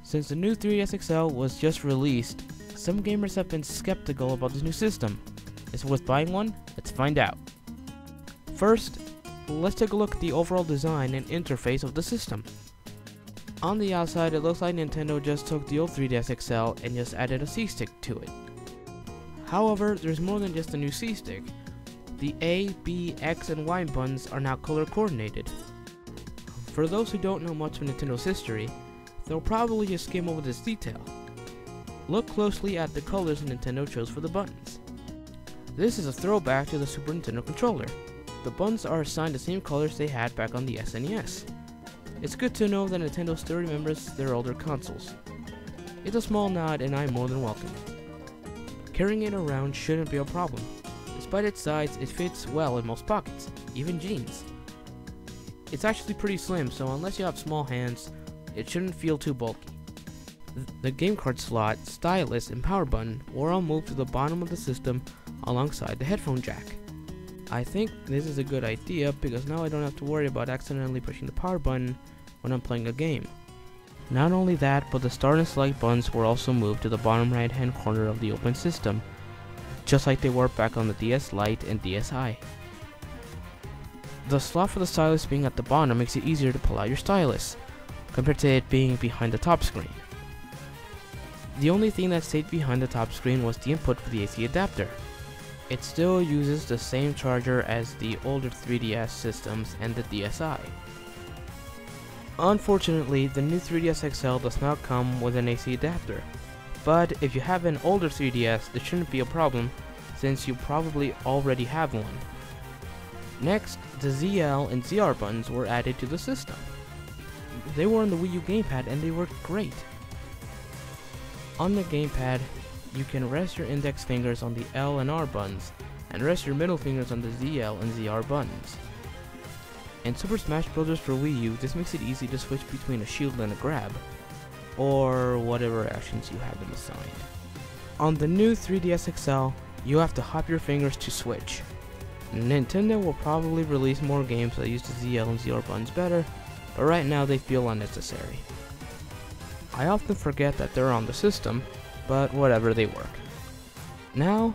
Since the new 3DS XL was just released, some gamers have been skeptical about this new system. Is it worth buying one? Let's find out. First, let's take a look at the overall design and interface of the system. On the outside, it looks like Nintendo just took the old 3DS XL and just added a C-stick to it. However, there's more than just a new C-stick. The A, B, X, and Y buttons are now color coordinated. For those who don't know much of Nintendo's history, they'll probably just skim over this detail. Look closely at the colors Nintendo chose for the buttons. This is a throwback to the Super Nintendo controller. The buttons are assigned the same colors they had back on the SNES. It's good to know that Nintendo still remembers their older consoles. It's a small nod and I'm more than welcome it. Carrying it around shouldn't be a problem. Despite its size, it fits well in most pockets, even jeans. It's actually pretty slim, so unless you have small hands, it shouldn't feel too bulky. The game card slot, stylus, and power button were all moved to the bottom of the system alongside the headphone jack. I think this is a good idea because now I don't have to worry about accidentally pushing the power button when I'm playing a game. Not only that, but the start and select buttons were also moved to the bottom right hand corner of the open system, just like they were back on the DS Lite and DSi. The slot for the stylus being at the bottom makes it easier to pull out your stylus, compared to it being behind the top screen. The only thing that stayed behind the top screen was the input for the AC adapter. It still uses the same charger as the older 3DS systems and the DSi. Unfortunately, the new 3DS XL does not come with an AC adapter, but if you have an older 3DS, this shouldn't be a problem since you probably already have one. Next, the ZL and ZR buttons were added to the system. They were on the Wii U gamepad and they worked great. On the gamepad, you can rest your index fingers on the L and R buttons, and rest your middle fingers on the ZL and ZR buttons. In Super Smash Bros. For Wii U, this makes it easy to switch between a shield and a grab, or whatever actions you have them assigned. On the new 3DS XL, you have to hop your fingers to switch. Nintendo will probably release more games that use the ZL and ZR buttons better, but right now they feel unnecessary. I often forget that they're on the system, but whatever, they work. Now,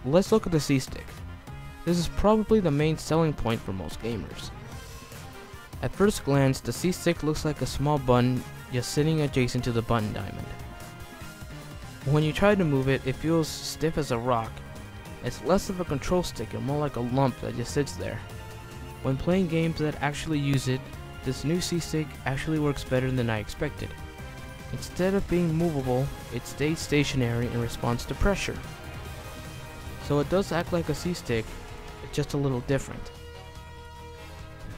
let's look at the C-stick. This is probably the main selling point for most gamers. At first glance, the C-stick looks like a small button just sitting adjacent to the button diamond. When you try to move it, it feels stiff as a rock. It's less of a control stick and more like a lump that just sits there. When playing games that actually use it, this new C-stick actually works better than I expected. Instead of being movable, it stays stationary in response to pressure. So it does act like a C-stick, it's just a little different.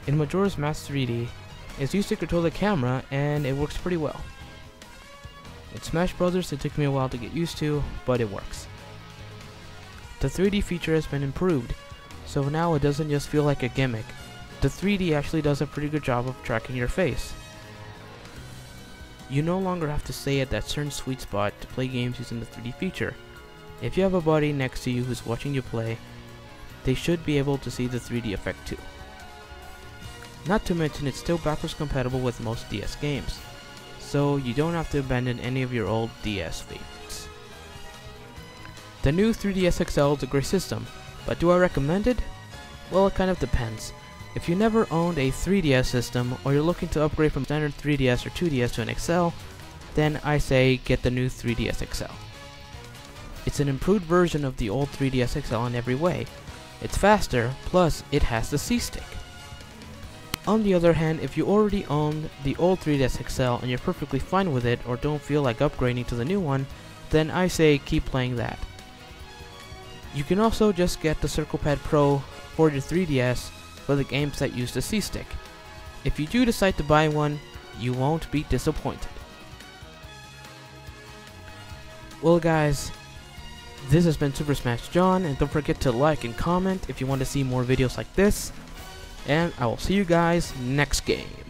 In Majora's Mask 3D, it's used to control the camera and it works pretty well. In Smash Bros. It took me a while to get used to, but it works. The 3D feature has been improved, so now it doesn't just feel like a gimmick. The 3D actually does a pretty good job of tracking your face. You no longer have to stay at that certain sweet spot to play games using the 3D feature. If you have a buddy next to you who's watching you play, they should be able to see the 3D effect too. Not to mention it's still backwards compatible with most DS games, so you don't have to abandon any of your old DS favorites. The new 3DS XL is a great system, but do I recommend it? Well, it kind of depends. If you never owned a 3DS system, or you're looking to upgrade from standard 3DS or 2DS to an XL, then I say get the new 3DS XL. It's an improved version of the old 3DS XL in every way. It's faster, plus it has the C-stick. On the other hand, if you already own the old 3DS XL and you're perfectly fine with it or don't feel like upgrading to the new one, then I say keep playing that. You can also just get the CirclePad Pro for your 3DS for the games that use the C-stick. If you do decide to buy one, you won't be disappointed. Well guys, this has been Super Smash John, and don't forget to like and comment if you want to see more videos like this, and I will see you guys next game.